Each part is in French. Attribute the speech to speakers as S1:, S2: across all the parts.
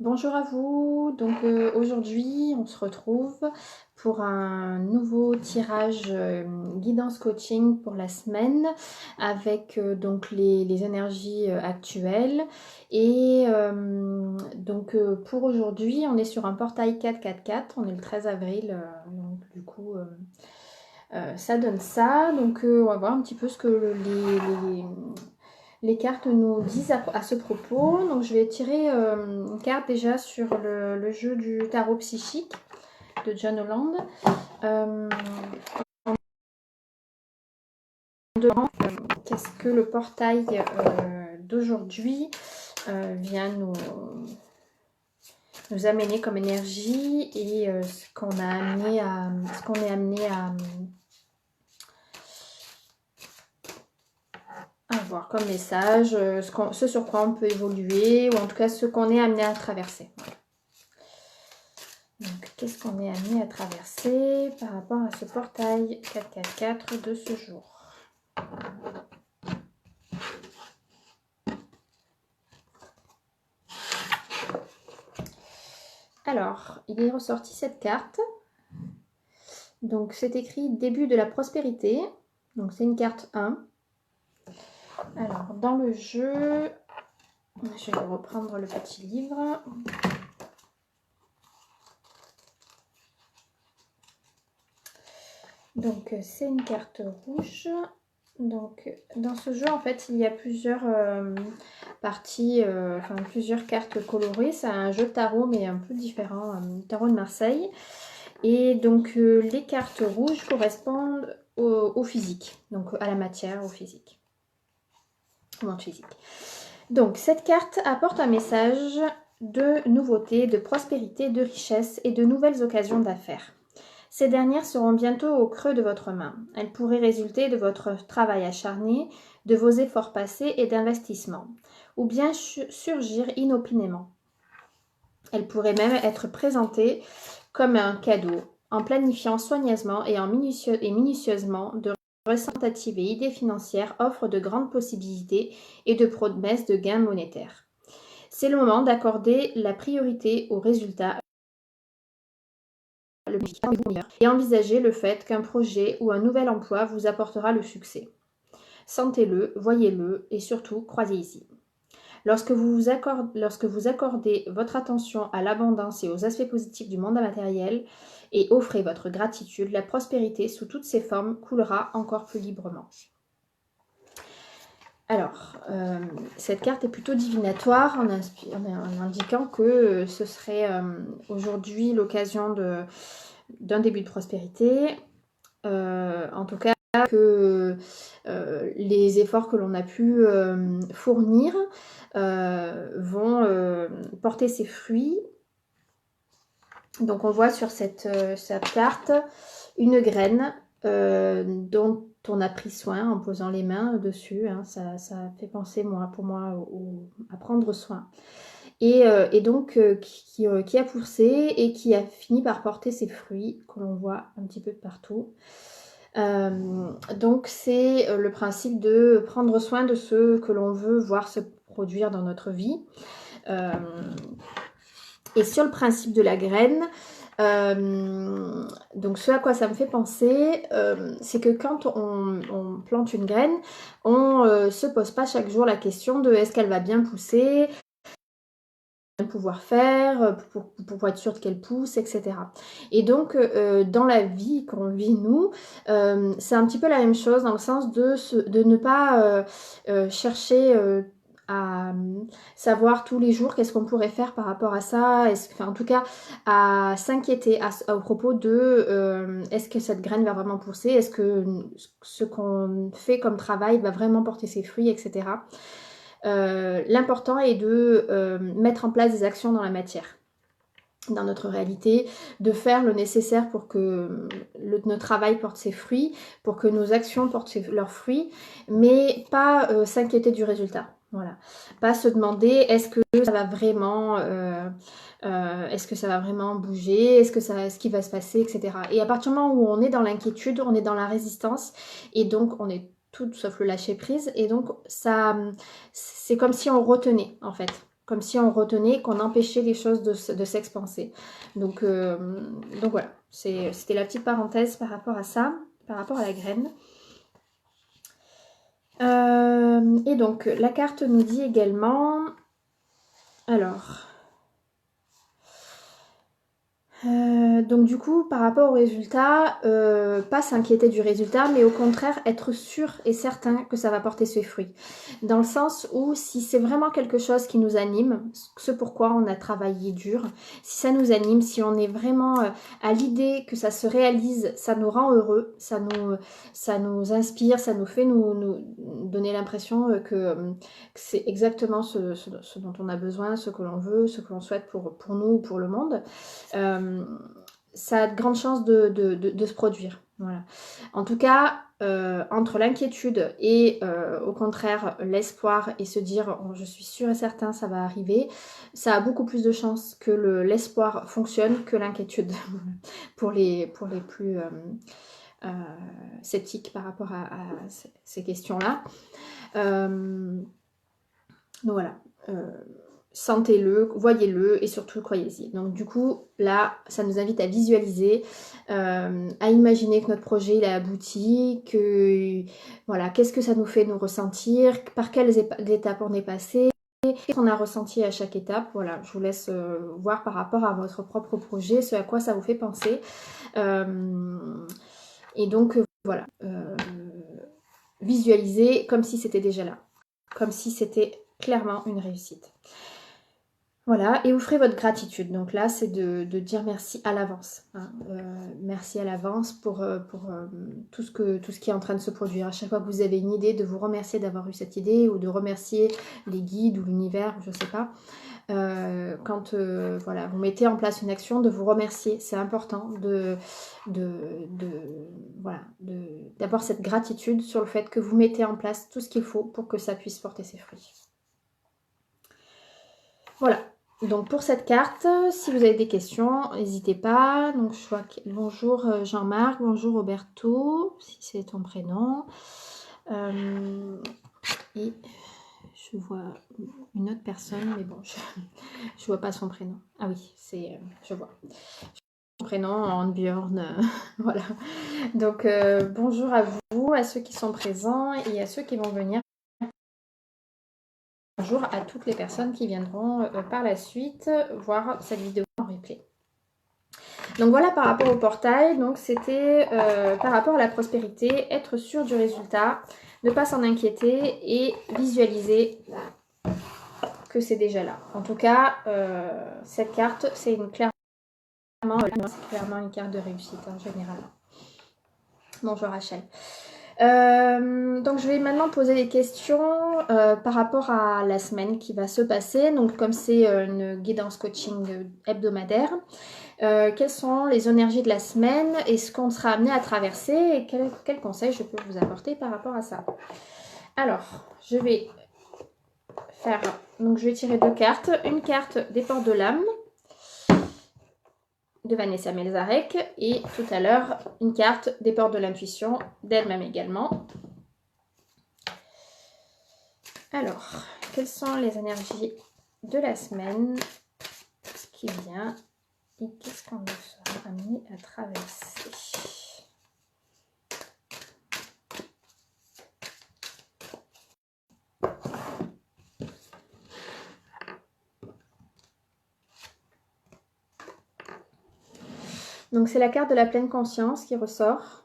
S1: Bonjour à vous, donc aujourd'hui on se retrouve pour un nouveau tirage guidance coaching pour la semaine avec donc les énergies actuelles et pour aujourd'hui on est sur un portail 444, on est le 13 avril donc du coup ça donne ça, donc on va voir un petit peu ce que les cartes nous disent à ce propos. Donc je vais tirer une carte déjà sur le jeu du tarot psychique de John Holland. Euh, Qu'est-ce que le portail d'aujourd'hui vient nous amener comme énergie et ce qu'on est amené à voir comme message, ce sur quoi on peut évoluer, ou en tout cas ce qu'on est amené à traverser. Voilà. Donc, qu'est-ce qu'on est amené à traverser par rapport à ce portail 444 de ce jour? Alors, il est ressorti cette carte. Donc, c'est écrit début de la prospérité. Donc, c'est une carte 1. Alors, dans le jeu, je vais reprendre le petit livre. Donc, c'est une carte rouge. Donc, dans ce jeu, en fait, il y a plusieurs parties, plusieurs cartes colorées. C'est un jeu de tarot, mais un peu différent, tarot de Marseille. Et donc, les cartes rouges correspondent au physique, donc à la matière, au physique. Au monde physique. Donc, cette carte apporte un message de nouveauté, de prospérité, de richesse et de nouvelles occasions d'affaires. Ces dernières seront bientôt au creux de votre main. Elles pourraient résulter de votre travail acharné, de vos efforts passés et d'investissements, ou bien surgir inopinément. Elles pourraient même être présentées comme un cadeau, en planifiant soigneusement et minutieusement de tentatives et idées financières offrent de grandes possibilités et de promesses de gains monétaires. C'est le moment d'accorder la priorité aux résultats et envisager le fait qu'un projet ou un nouvel emploi vous apportera le succès. Sentez-le, voyez-le et surtout croyez-y. Lorsque vous accordez votre attention à l'abondance et aux aspects positifs du monde matériel et offrez votre gratitude, la prospérité sous toutes ses formes coulera encore plus librement. Alors, cette carte est plutôt divinatoire en indiquant que ce serait aujourd'hui l'occasion d'un début de prospérité. En tout cas, que les efforts que l'on a pu fournir vont porter ses fruits. Donc on voit sur cette carte une graine dont on a pris soin en posant les mains dessus. Hein, ça fait penser pour moi à prendre soin. Et donc qui a poussé et qui a fini par porter ses fruits que l'on voit un petit peu de partout. Donc c'est le principe de prendre soin de ce que l'on veut voir se produire dans notre vie. Et sur le principe de la graine, donc ce à quoi ça me fait penser, c'est que quand on plante une graine, on se pose pas chaque jour la question de est-ce qu'elle va bien pousser, pouvoir faire pour être sûr qu'elle pousse, etc. Et donc dans la vie qu'on vit nous, c'est un petit peu la même chose dans le sens de ne pas chercher à savoir tous les jours qu'est-ce qu'on pourrait faire par rapport à ça, en tout cas à s'inquiéter au propos de est-ce que cette graine va vraiment pousser, est-ce que ce qu'on fait comme travail va vraiment porter ses fruits, etc. L'important est de mettre en place des actions dans la matière, dans notre réalité, de faire le nécessaire pour que notre travail porte ses fruits, pour que nos actions portent leurs fruits, mais pas s'inquiéter du résultat. Voilà. Pas se demander est-ce que ça va vraiment bouger, est-ce qu'il va se passer, etc. Et à partir du moment où on est dans l'inquiétude, on est dans la résistance, et donc on est tout sauf le lâcher prise, et donc ça, c'est comme si on retenait en fait. comme si on retenait, qu'on empêchait les choses de s'expanser. Donc voilà, c'était la petite parenthèse par rapport à ça, par rapport à la graine. Et donc la carte nous dit également, alors... donc du coup, par rapport au résultat, pas s'inquiéter du résultat, mais au contraire être sûr et certain que ça va porter ses fruits. Dans le sens où si c'est vraiment quelque chose qui nous anime, ce pourquoi on a travaillé dur, si ça nous anime, si on est vraiment à l'idée que ça se réalise, ça nous rend heureux, ça nous inspire, ça nous fait nous donner l'impression que c'est exactement ce dont on a besoin, ce que l'on veut, ce que l'on souhaite pour nous ou pour le monde. Ça a de grandes chances de se produire. Voilà. En tout cas, entre l'inquiétude et au contraire l'espoir et se dire oh, je suis sûre et certain ça va arriver, ça a beaucoup plus de chances que l'espoir fonctionne que l'inquiétude pour les plus sceptiques par rapport à ces questions-là. Donc voilà. Sentez-le, voyez-le et surtout croyez-y. Donc du coup, là, ça nous invite à visualiser, à imaginer que notre projet il a abouti, que voilà, qu'est-ce que ça nous fait nous ressentir, par quelles étapes on est passé, qu'est-ce qu'on a ressenti à chaque étape. Voilà, je vous laisse voir par rapport à votre propre projet, ce à quoi ça vous fait penser. Et donc voilà, visualisez comme si c'était déjà là, comme si c'était clairement une réussite. Voilà, et offrez votre gratitude. Donc là, c'est de dire merci à l'avance. Hein. Merci à l'avance pour tout ce qui est en train de se produire. À chaque fois que vous avez une idée, de vous remercier d'avoir eu cette idée ou de remercier les guides ou l'univers, je ne sais pas. Quand voilà, vous mettez en place une action, de vous remercier. C'est important d'avoir cette gratitude sur le fait que vous mettez en place tout ce qu'il faut pour que ça puisse porter ses fruits. Voilà. Donc pour cette carte, si vous avez des questions, n'hésitez pas. Donc je vois que... Bonjour Jean-Marc, bonjour Roberto, si c'est ton prénom. Et je vois une autre personne, mais bon, je vois pas son prénom. Ah oui, c'est, je vois. Son prénom, Anne-Björn, voilà. Donc bonjour à vous, à ceux qui sont présents et à ceux qui vont venir. Bonjour à toutes les personnes qui viendront par la suite voir cette vidéo en replay. Donc voilà par rapport au portail, donc c'était par rapport à la prospérité, être sûr du résultat, ne pas s'en inquiéter et visualiser que c'est déjà là. En tout cas, cette carte, c'est clairement une carte de réussite en général. Bonjour Rachel. Donc je vais maintenant poser des questions par rapport à la semaine qui va se passer. Donc comme c'est une guidance coaching hebdomadaire, quelles sont les énergies de la semaine et ce qu'on sera amené à traverser et quels conseils je peux vous apporter par rapport à ça. Alors, je vais faire, donc je vais tirer deux cartes. Une carte des portes de l'âme de Vanessa Melzarek et tout à l'heure une carte des portes de l'intuition d'elle-même également. Alors, quelles sont les énergies de la semaine qui vient et qu'est-ce qu'on sera amené à traverser? Donc c'est la carte de la pleine conscience qui ressort.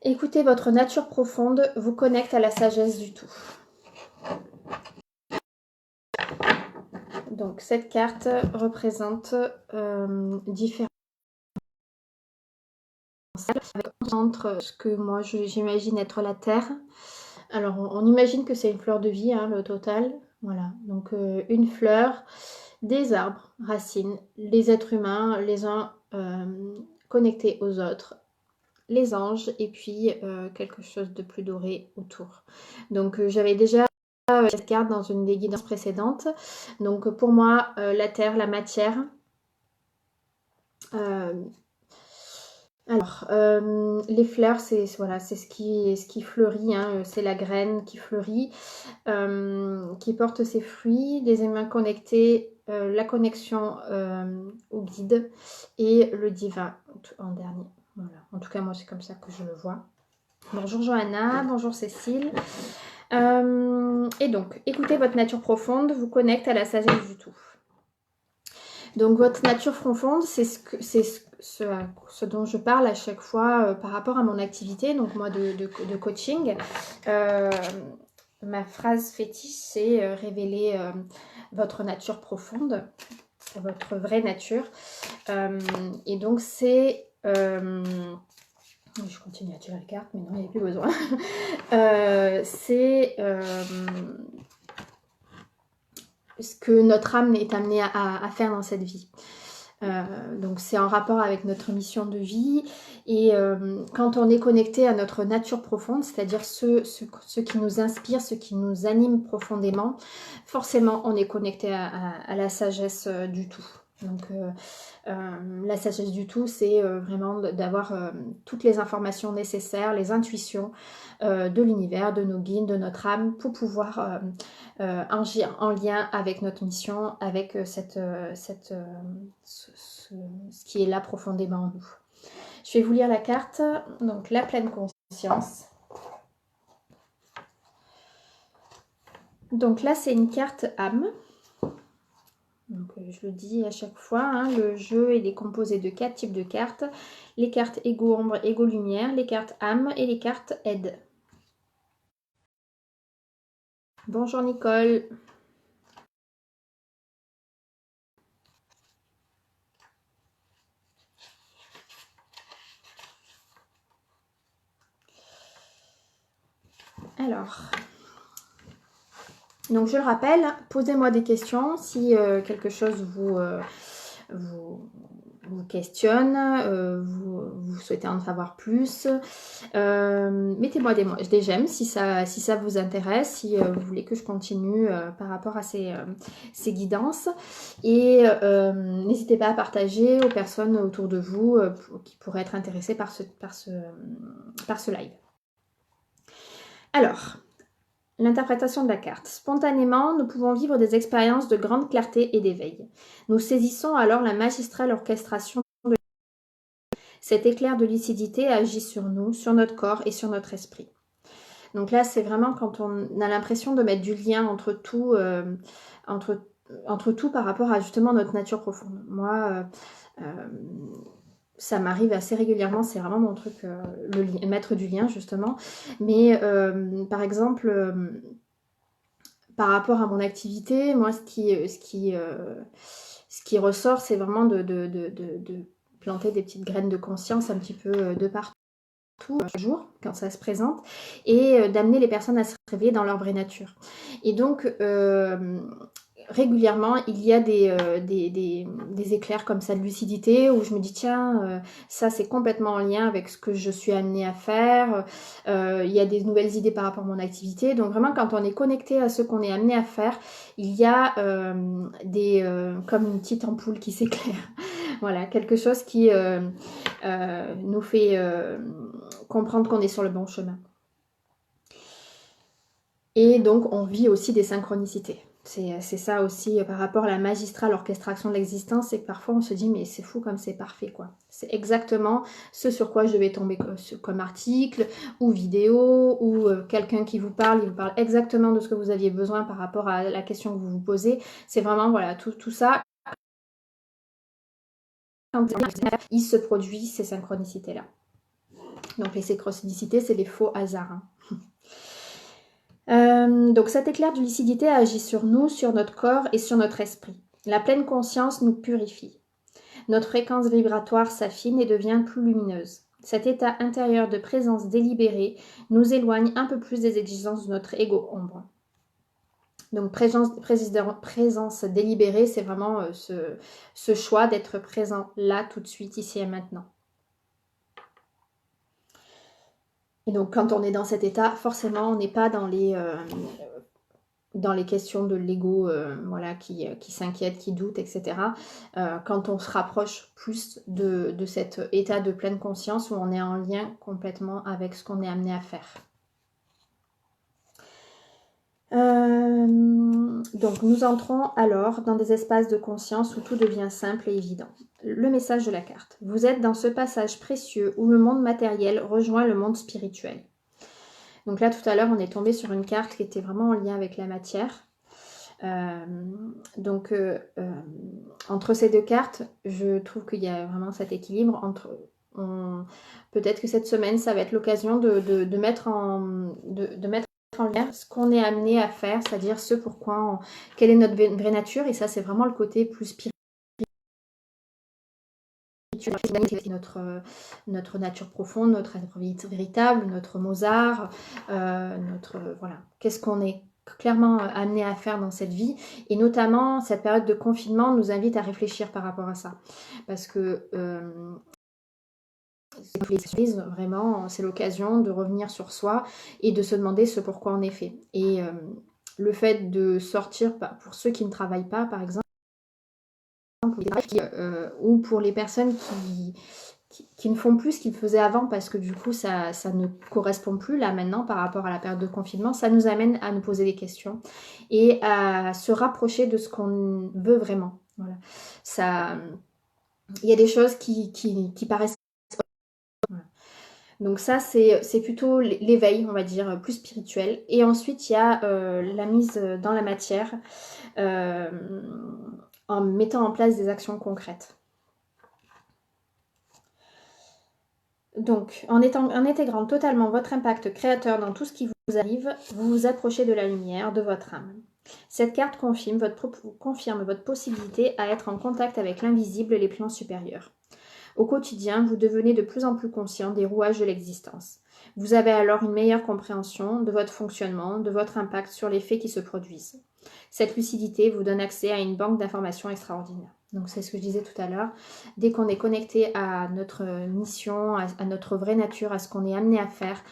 S1: Écoutez, votre nature profonde vous connecte à la sagesse du tout. Donc cette carte représente différents entre ce que moi j'imagine être la terre. Alors on imagine que c'est une fleur de vie, hein, le total. Voilà, donc une fleur, des arbres, racines, les êtres humains, les uns connectés aux autres, les anges et puis quelque chose de plus doré autour. Donc j'avais déjà cette carte dans une des guidances précédentes. Donc pour moi, la terre, la matière, Alors, les fleurs, c'est voilà, c'est ce qui fleurit, hein, c'est la graine qui fleurit, qui porte ses fruits, les humains connectés, la connexion au guide et le divin en dernier. Voilà. En tout cas, moi, c'est comme ça que je le vois. Bonjour Johanna, bonjour Cécile. Et donc, écoutez votre nature profonde, vous connecte à la sagesse du tout. Donc votre nature profonde, c'est ce dont je parle à chaque fois par rapport à mon activité, donc moi de coaching. Ma phrase fétiche, c'est révéler votre nature profonde, votre vraie nature. Et donc c'est... je continue à tirer la carte, mais non, il n'y a plus besoin. C'est ce que notre âme est amenée à faire dans cette vie. Donc c'est en rapport avec notre mission de vie et quand on est connecté à notre nature profonde, c'est-à-dire ce qui nous inspire, ce qui nous anime profondément, forcément on est connecté à la sagesse du tout. Donc la sagesse du tout, c'est vraiment d'avoir toutes les informations nécessaires, les intuitions de l'univers, de nos guides, de notre âme, pour pouvoir agir en lien avec notre mission, avec ce qui est là profondément en nous. Je vais vous lire la carte, donc la pleine conscience. Donc là, c'est une carte âme. Donc, je le dis à chaque fois, hein, le jeu est composé de 4 types de cartes. Les cartes égo ombre, égo lumière, les cartes âme et les cartes aide. Bonjour Nicole. Alors, donc je le rappelle, posez-moi des questions si quelque chose vous questionne, vous souhaitez en savoir plus. Mettez-moi des j'aime si ça vous intéresse, si vous voulez que je continue par rapport à ces guidances. Et n'hésitez pas à partager aux personnes autour de vous qui pourraient être intéressées par ce live. Alors, l'interprétation de la carte. Spontanément, nous pouvons vivre des expériences de grande clarté et d'éveil. Nous saisissons alors la magistrale orchestration de cet éclair de lucidité agit sur nous, sur notre corps et sur notre esprit. Donc là, c'est vraiment quand on a l'impression de mettre du lien entre tout par rapport à justement notre nature profonde. Moi, ça m'arrive assez régulièrement, c'est vraiment mon truc, mettre du lien justement. Mais par exemple, par rapport à mon activité, moi, ce qui ressort, c'est vraiment de planter des petites graines de conscience un petit peu de partout, chaque jour, quand ça se présente, et d'amener les personnes à se réveiller dans leur vraie nature. Et donc, régulièrement, il y a des éclairs comme ça de lucidité où je me dis tiens, ça c'est complètement en lien avec ce que je suis amenée à faire. Il y a des nouvelles idées par rapport à mon activité. Donc vraiment, quand on est connecté à ce qu'on est amené à faire, il y a comme une petite ampoule qui s'éclaire. Voilà, quelque chose qui nous fait comprendre qu'on est sur le bon chemin. Et donc, on vit aussi des synchronicités. C'est ça aussi par rapport à la magistrale orchestration de l'existence, c'est que parfois on se dit mais c'est fou comme c'est parfait quoi. C'est exactement ce sur quoi je vais tomber comme article ou vidéo ou quelqu'un qui vous parle, il vous parle exactement de ce que vous aviez besoin par rapport à la question que vous vous posez. C'est vraiment voilà tout ça. Quand il se produit ces synchronicités là. Donc les synchronicités c'est les faux hasards. Hein. Donc cet éclair de lucidité agit sur nous, sur notre corps et sur notre esprit. La pleine conscience nous purifie. Notre fréquence vibratoire s'affine et devient plus lumineuse. Cet état intérieur de présence délibérée nous éloigne un peu plus des exigences de notre ego ombre. Donc présence délibérée, c'est vraiment ce choix d'être présent là, tout de suite, ici et maintenant. Et donc quand on est dans cet état, forcément on n'est pas dans dans les questions de l'ego, voilà, qui s'inquiète, qui doute, etc. Quand on se rapproche plus de cet état de pleine conscience où on est en lien complètement avec ce qu'on est amené à faire. Donc nous entrons alors dans des espaces de conscience où tout devient simple et évident. Le message de la carte. Vous êtes dans ce passage précieux où le monde matériel rejoint le monde spirituel. Donc là tout à l'heure on est tombé sur une carte qui était vraiment en lien avec la matière. Entre ces deux cartes, je trouve qu'il y a vraiment cet équilibre entre... Peut-être que cette semaine, ça va être l'occasion de mettre en lien ce qu'on est amené à faire, c'est-à-dire ce pourquoi, quelle est notre vraie nature, et ça c'est vraiment le côté plus spirituel, notre nature profonde, notre être véritable, notre Mozart, voilà, qu'est-ce qu'on est clairement amené à faire dans cette vie, et notamment cette période de confinement nous invite à réfléchir par rapport à ça, parce que vraiment, c'est l'occasion de revenir sur soi et de se demander ce pourquoi on est fait. Et le fait de sortir, pour ceux qui ne travaillent pas, par exemple, ou pour les personnes qui ne font plus ce qu'ils faisaient avant, parce que du coup, ça ne correspond plus là maintenant par rapport à la période de confinement, ça nous amène à nous poser des questions et à se rapprocher de ce qu'on veut vraiment. Voilà. Il y a des choses qui paraissent... Donc ça, c'est plutôt l'éveil, on va dire, plus spirituel. Et ensuite, il y a la mise dans la matière en mettant en place des actions concrètes. Donc, en intégrant totalement votre impact créateur dans tout ce qui vous arrive, vous vous approchez de la lumière, de votre âme. Cette carte confirme votre possibilité à être en contact avec l'invisible et les plans supérieurs. Au quotidien, vous devenez de plus en plus conscient des rouages de l'existence. Vous avez alors une meilleure compréhension de votre fonctionnement, de votre impact sur les faits qui se produisent. Cette lucidité vous donne accès à une banque d'informations extraordinaire. Donc c'est ce que je disais tout à l'heure. Dès qu'on est connecté à notre mission, à notre vraie nature, à ce qu'on est amené à faire,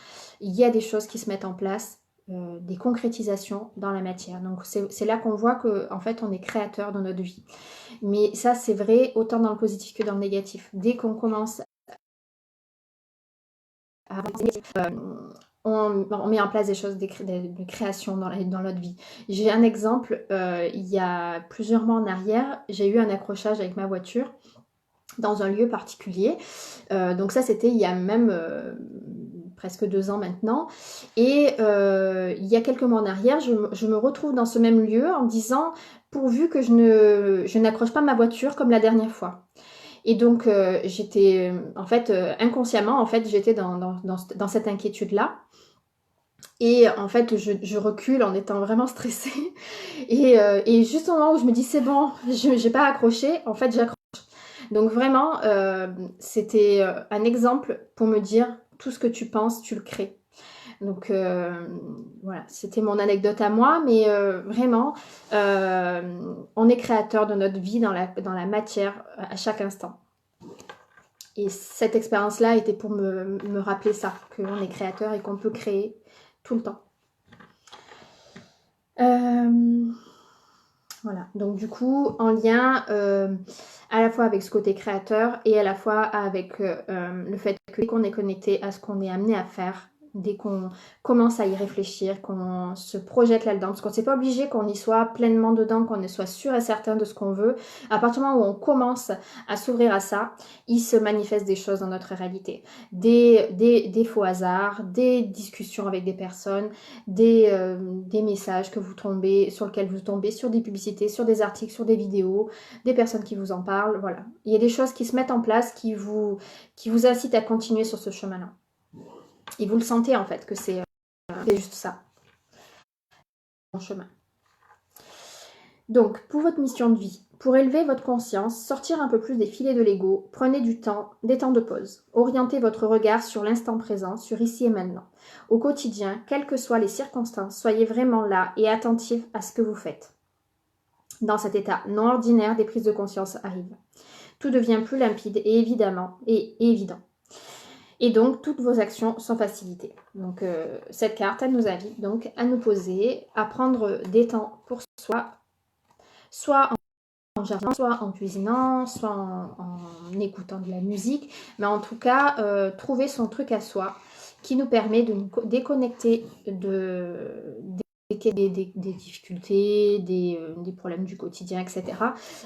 S1: il y a des choses qui se mettent en place, des concrétisations dans la matière. Donc c'est là qu'on voit qu'en fait on est créateur de notre vie. Mais ça c'est vrai autant dans le positif que dans le négatif. Dès qu'on commence à on met en place des choses, de création dans notre vie. J'ai un exemple, il y a plusieurs mois en arrière, j'ai eu un accrochage avec ma voiture dans un lieu particulier. Donc ça c'était il y a même presque 2 ans maintenant. Et il y a quelques mois en arrière, je me retrouve dans ce même lieu en disant pourvu que je n'accroche pas ma voiture comme la dernière fois. Et donc j'étais en fait inconsciemment en fait j'étais dans cette inquiétude là. Et en fait, je recule en étant vraiment stressée. Et juste au moment où je me dis c'est bon, je n'ai pas accroché, en fait j'accroche. Donc vraiment, c'était un exemple pour me dire tout ce que tu penses, tu le crées. Donc voilà, c'était mon anecdote à moi, mais vraiment, on est créateur de notre vie dans la matière à chaque instant. Et cette expérience-là était pour me rappeler ça, qu'on est créateur et qu'on peut créer tout le temps. Voilà, donc du coup, en lien à la fois avec ce côté créateur et à la fois avec le fait que dès qu'on est connecté à ce qu'on est amené à faire, dès qu'on commence à y réfléchir, qu'on se projette là-dedans, parce qu'on ne s'est pas obligé qu'on y soit pleinement dedans, qu'on soit sûr et certain de ce qu'on veut. À partir du moment où on commence à s'ouvrir à ça, il se manifeste des choses dans notre réalité. Des faux hasards, des discussions avec des personnes, des messages sur lesquels vous tombez, sur des publicités, sur des articles, sur des vidéos, des personnes qui vous en parlent, voilà. Il y a des choses qui se mettent en place qui vous incitent à continuer sur ce chemin-là. Et vous le sentez en fait que c'est juste ça, mon chemin. Donc, pour votre mission de vie, pour élever votre conscience, sortir un peu plus des filets de l'ego, prenez des temps de pause. Orientez votre regard sur l'instant présent, sur ici et maintenant. Au quotidien, quelles que soient les circonstances, soyez vraiment là et attentif à ce que vous faites. Dans cet état non ordinaire, des prises de conscience arrivent. Tout devient plus limpide et évident. Et donc, toutes vos actions sont facilitées. Donc, cette carte, elle nous invite donc à nous poser, à prendre des temps pour soi, soit en jardin, soit en cuisinant, soit en écoutant de la musique. Mais en tout cas, trouver son truc à soi qui nous permet de nous déconnecter des difficultés, des problèmes du quotidien, etc.,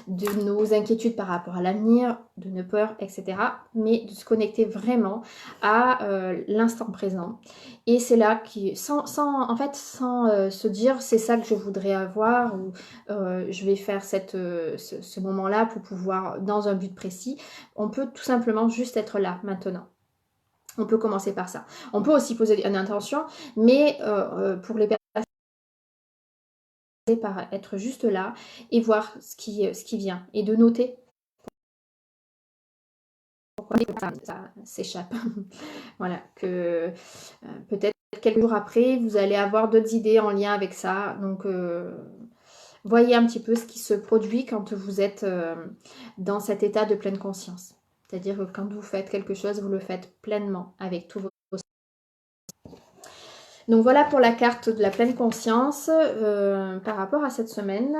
S1: de nos inquiétudes par rapport à l'avenir, de nos peurs, etc., mais de se connecter vraiment à l'instant présent. Et c'est là sans se dire c'est ça que je voudrais avoir ou je vais faire ce moment-là pour pouvoir, dans un but précis, on peut tout simplement juste être là, maintenant. On peut commencer par ça. On peut aussi poser une intention, mais pour les personnes, par être juste là et voir ce qui vient et de noter pourquoi ça s'échappe. Voilà, que peut-être quelques jours après, vous allez avoir d'autres idées en lien avec ça. Donc, voyez un petit peu ce qui se produit quand vous êtes dans cet état de pleine conscience. C'est-à-dire que quand vous faites quelque chose, vous le faites pleinement avec tous vos... Donc voilà pour la carte de la pleine conscience par rapport à cette semaine.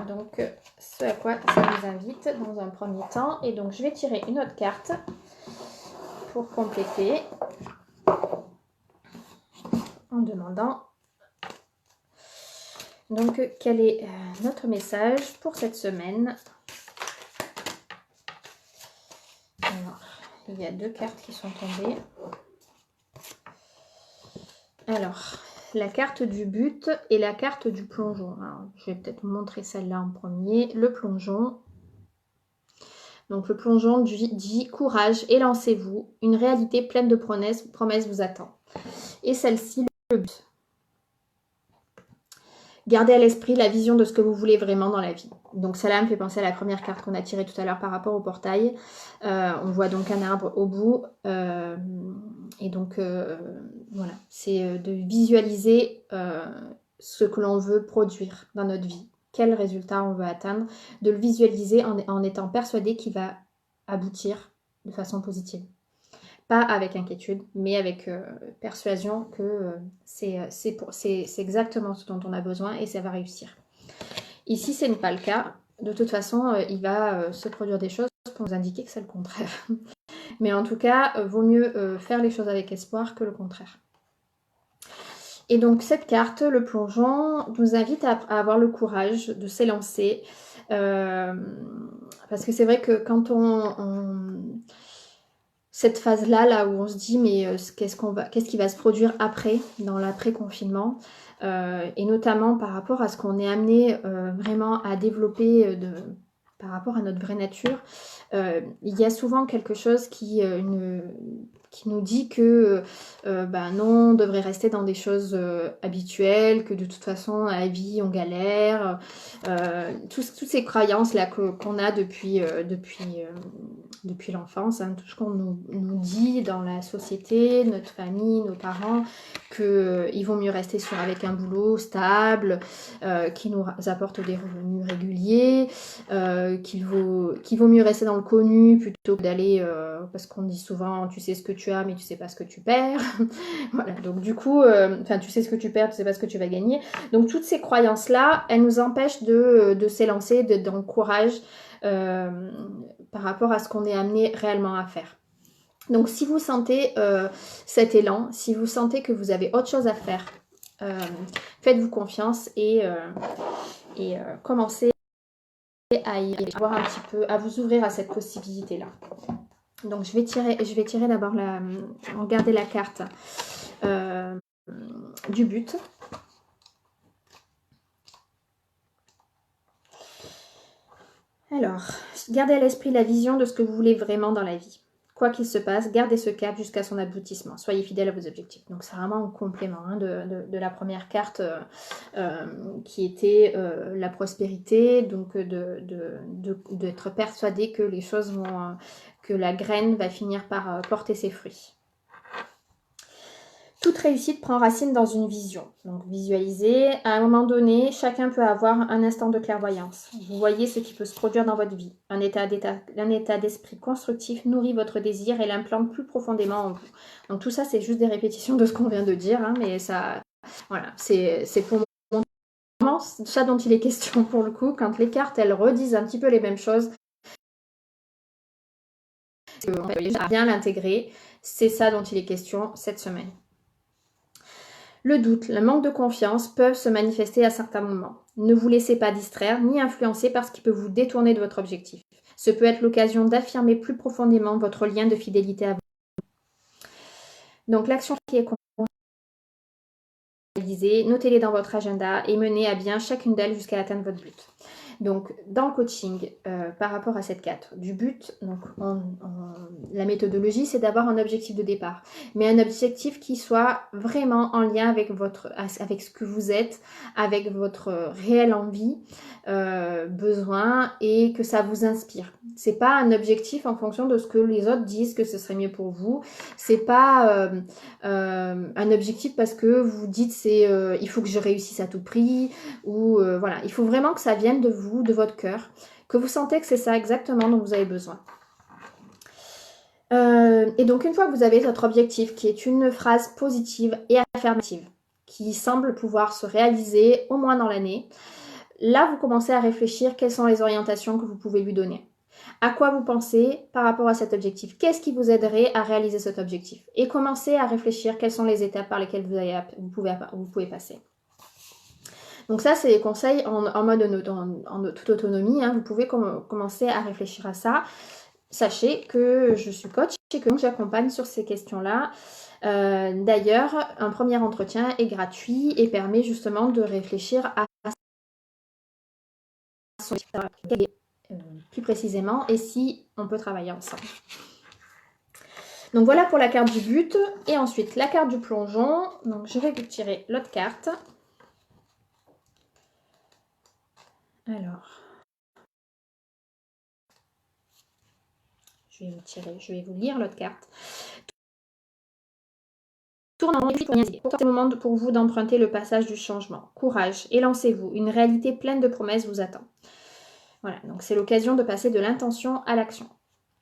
S1: Donc ce à quoi ça nous invite dans un premier temps. Et donc je vais tirer une autre carte pour compléter en demandant donc quel est notre message pour cette semaine. Alors, il y a deux cartes qui sont tombées. Alors, la carte du but et la carte du plongeon. Alors, je vais peut-être vous montrer celle-là en premier. Le plongeon. Donc, le plongeon dit courage et lancez-vous. Une réalité pleine de promesses vous attend. Et celle-ci, le but. Gardez à l'esprit la vision de ce que vous voulez vraiment dans la vie. Donc celle-là me fait penser à la première carte qu'on a tirée tout à l'heure par rapport au portail. On voit donc un arbre au bout. Et donc voilà, c'est de visualiser ce que l'on veut produire dans notre vie. Quel résultat on veut atteindre. De le visualiser en étant persuadé qu'il va aboutir de façon positive. Pas avec inquiétude, mais avec persuasion que c'est exactement ce dont on a besoin et ça va réussir. Ici, ce n'est pas le cas. De toute façon, il va se produire des choses pour nous indiquer que c'est le contraire. Mais en tout cas, vaut mieux faire les choses avec espoir que le contraire. Et donc, cette carte, le plongeon, nous invite à avoir le courage de s'élancer. Parce que c'est vrai que quand cette phase-là, là où on se dit mais qu'est-ce qui va se produire après, dans l'après-confinement, et notamment par rapport à ce qu'on est amené vraiment à développer par rapport à notre vraie nature, il y a souvent quelque chose qui nous dit que non, on devrait rester dans des choses habituelles, que de toute façon à la vie on galère, toutes ces croyances là qu'on a depuis l'enfance, tout ce qu'on nous dit dans la société, notre famille, nos parents, qu'il vaut mieux rester avec un boulot stable, qui nous apporte des revenus réguliers, qu'il vaut mieux rester dans le connu plutôt que d'aller, parce qu'on dit souvent tu sais ce que tu as mais tu sais pas ce que tu perds. Voilà, donc du coup, tu sais ce que tu perds, tu sais pas ce que tu vas gagner. Donc toutes ces croyances-là, elles nous empêchent de s'élancer, dans le courage par rapport à ce qu'on est amené réellement à faire. Donc si vous sentez cet élan, si vous sentez que vous avez autre chose à faire, faites-vous confiance et commencez à voir un petit peu, à vous ouvrir à cette possibilité-là. Donc je vais tirer d'abord regardez la carte du but. Alors, gardez à l'esprit la vision de ce que vous voulez vraiment dans la vie. Quoi qu'il se passe, gardez ce cap jusqu'à son aboutissement. Soyez fidèle à vos objectifs. Donc c'est vraiment un complément de la première carte qui était la prospérité, donc d'être persuadé que les choses que la graine va finir par porter ses fruits. Toute réussite prend racine dans une vision. Donc visualisez, à un moment donné, chacun peut avoir un instant de clairvoyance. Vous voyez ce qui peut se produire dans votre vie. Un état d'esprit constructif nourrit votre désir et l'implante plus profondément en vous. Donc tout ça, c'est juste des répétitions de ce qu'on vient de dire, hein, mais ça, voilà, c'est pour moi ça dont il est question pour le coup. Quand les cartes, elles redisent un petit peu les mêmes choses, on va bien l'intégrer. C'est ça dont il est question cette semaine. Le doute, le manque de confiance peuvent se manifester à certains moments. Ne vous laissez pas distraire ni influencer par ce qui peut vous détourner de votre objectif. Ce peut être l'occasion d'affirmer plus profondément votre lien de fidélité à vous. Donc l'action qui est réalisée, notez-les dans votre agenda et menez à bien chacune d'elles jusqu'à atteindre votre but. Donc, dans le coaching, par rapport à cette carte, du but, donc la méthodologie, c'est d'avoir un objectif de départ, mais un objectif qui soit vraiment en lien avec ce que vous êtes, avec votre réelle envie, besoin, et que ça vous inspire. C'est pas un objectif en fonction de ce que les autres disent que ce serait mieux pour vous. C'est pas un objectif parce que vous dites il faut que je réussisse à tout prix, ou voilà, il faut vraiment que ça vienne de vous, de votre cœur, que vous sentez que c'est ça exactement dont vous avez besoin. Et donc une fois que vous avez votre objectif, qui est une phrase positive et affirmative, qui semble pouvoir se réaliser au moins dans l'année, là vous commencez à réfléchir quelles sont les orientations que vous pouvez lui donner. À quoi vous pensez par rapport à cet objectif? Qu'est-ce qui vous aiderait à réaliser cet objectif? Et commencez à réfléchir quelles sont les étapes par lesquelles vous pouvez passer. Donc ça, c'est les conseils en mode en toute autonomie. Hein. Vous pouvez commencer à réfléchir à ça. Sachez que je suis coach et que j'accompagne sur ces questions-là. D'ailleurs, un premier entretien est gratuit et permet justement de réfléchir à son plus précisément et si on peut travailler ensemble. Donc voilà pour la carte du but. Et ensuite, la carte du plongeon. Donc je vais vous tirer l'autre carte. Alors, je vais vous lire l'autre carte. Tournant pour rien dire. Pour ce moment pour vous d'emprunter le passage du changement. Courage et lancez-vous. Une réalité pleine de promesses vous attend. Voilà, donc c'est l'occasion de passer de l'intention à l'action.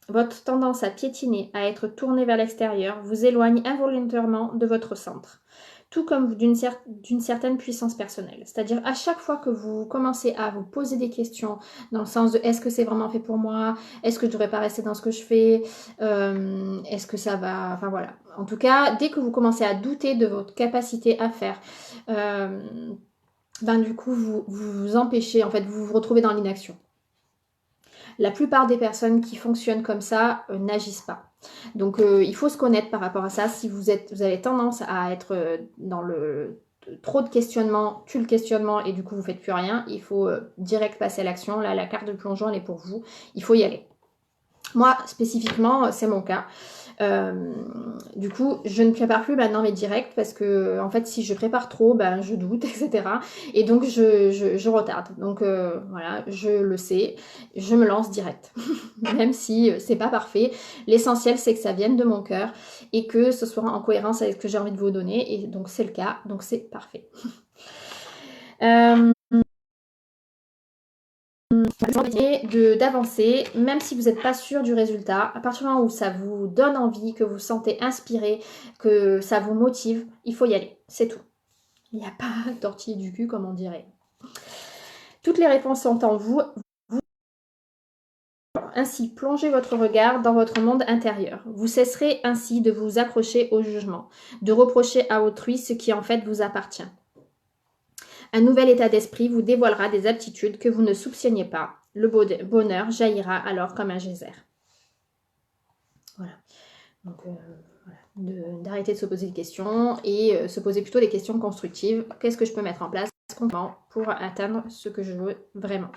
S1: Votre tendance à piétiner, à être tourné vers l'extérieur, vous éloigne involontairement de votre centre, tout comme d'une certaine puissance personnelle. C'est-à-dire à chaque fois que vous commencez à vous poser des questions dans le sens de est-ce que c'est vraiment fait pour moi? Est-ce que je ne devrais pas rester dans ce que je fais? Est-ce que ça va? Enfin voilà. En tout cas, dès que vous commencez à douter de votre capacité à faire, du coup, vous vous empêchez, en fait, vous vous retrouvez dans l'inaction. La plupart des personnes qui fonctionnent comme ça n'agissent pas. Donc il faut se connaître par rapport à ça. Si vous avez tendance à être dans trop de questionnement, tue le questionnement et du coup vous faites plus rien, il faut direct passer à l'action. Là, la carte de plongeon, elle est pour vous. Il faut y aller. Moi, spécifiquement, c'est mon cas. Du coup, je ne prépare plus maintenant mes directs parce que, en fait, si je prépare trop, je doute, etc. Et donc, je retarde. Donc, voilà, je le sais, je me lance direct. Même si c'est pas parfait. L'essentiel, c'est que ça vienne de mon cœur et que ce soit en cohérence avec ce que j'ai envie de vous donner. Et donc, c'est le cas. Donc, c'est parfait. D'avancer, même si vous n'êtes pas sûr du résultat, à partir du moment où ça vous donne envie, que vous vous sentez inspiré, que ça vous motive, il faut y aller, c'est tout. Il n'y a pas tortiller du cul comme on dirait. Toutes les réponses sont en vous. Ainsi, plongez votre regard dans votre monde intérieur. Vous cesserez ainsi de vous accrocher au jugement, de reprocher à autrui ce qui en fait vous appartient. Un nouvel état d'esprit vous dévoilera des aptitudes que vous ne soupçonniez pas. Le bonheur jaillira alors comme un geyser. Voilà. Donc, d'arrêter de se poser des questions et se poser plutôt des questions constructives. Qu'est-ce que je peux mettre en place pour atteindre ce que je veux vraiment?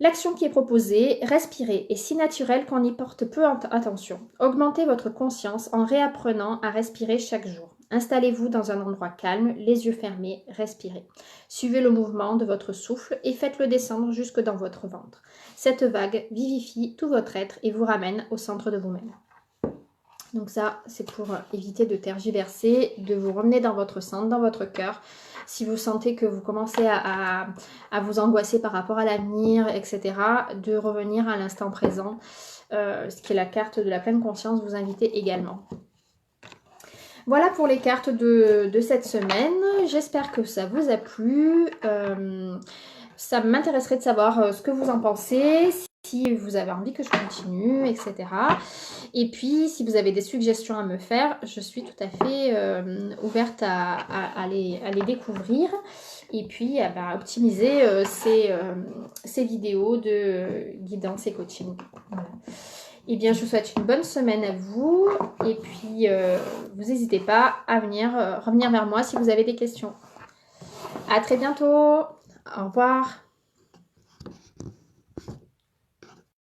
S1: L'action qui est proposée, respirez, est si naturelle qu'on y porte peu attention. Augmentez votre conscience en réapprenant à respirer chaque jour. Installez-vous dans un endroit calme, les yeux fermés, respirez. Suivez le mouvement de votre souffle et faites-le descendre jusque dans votre ventre. Cette vague vivifie tout votre être et vous ramène au centre de vous-même. Donc ça, c'est pour éviter de tergiverser, de vous ramener dans votre centre, dans votre cœur. Si vous sentez que vous commencez à vous angoisser par rapport à l'avenir, etc., de revenir à l'instant présent, ce qui est la carte de la pleine conscience, vous invitez également. Voilà pour les cartes de cette semaine. J'espère que ça vous a plu. Ça m'intéresserait de savoir ce que vous en pensez, si vous avez envie que je continue, etc. Et puis, si vous avez des suggestions à me faire, je suis tout à fait ouverte à les découvrir. Et puis, à optimiser ces vidéos de guidance et coaching. Voilà. Eh bien, je vous souhaite une bonne semaine à vous. Et puis, vous n'hésitez pas à revenir vers moi si vous avez des questions. À très bientôt. Au revoir.